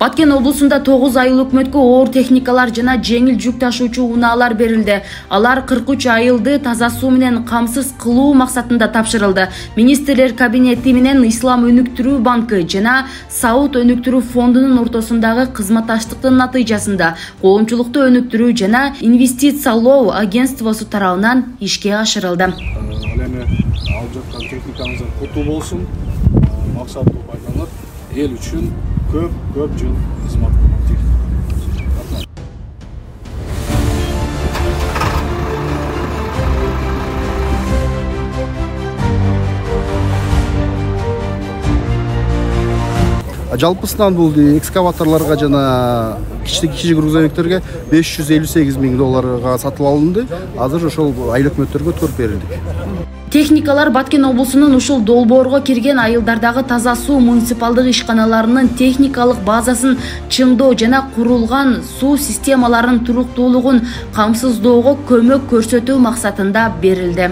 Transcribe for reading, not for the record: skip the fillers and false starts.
Баткен облусунда 9 айыл өкмөткө оор техникалар жана жеңил жүк ташуучу унаалар берилди. Алар 43 айылды таза суу менен камсыз кылуу максатында тапшырылды. Министрлер кабинети менен Ислам өнүктүрүү банкы жана Сауд өнүктүрүү фондунун ортосундагы кызматташтыктын натыйжасында коомчулукту өнүктүрүү жана инвестициялоо агентствосу тарабынан ишке ашырылды. Алып жаткан техникаңыздар куту болсун, максаттуу пайдаланып, эл үчүн көп жыл кызмат кылмак. Жалпысынан бул экскаваторлорго жана кичи грузовиктерге $558 000 сатып алынды. Азыр ошол айыл өкмөттөргө төрт берилди. Техникалар Баткен облусунун ушул долбоорго кирген айылдардагы таза суу муниципалдык ишканаларынын техникалык базасын чыңдоо жана курулган суу системаларынын туруктуулугун камсыздоого көмөк көрсөтүү максатында берилди.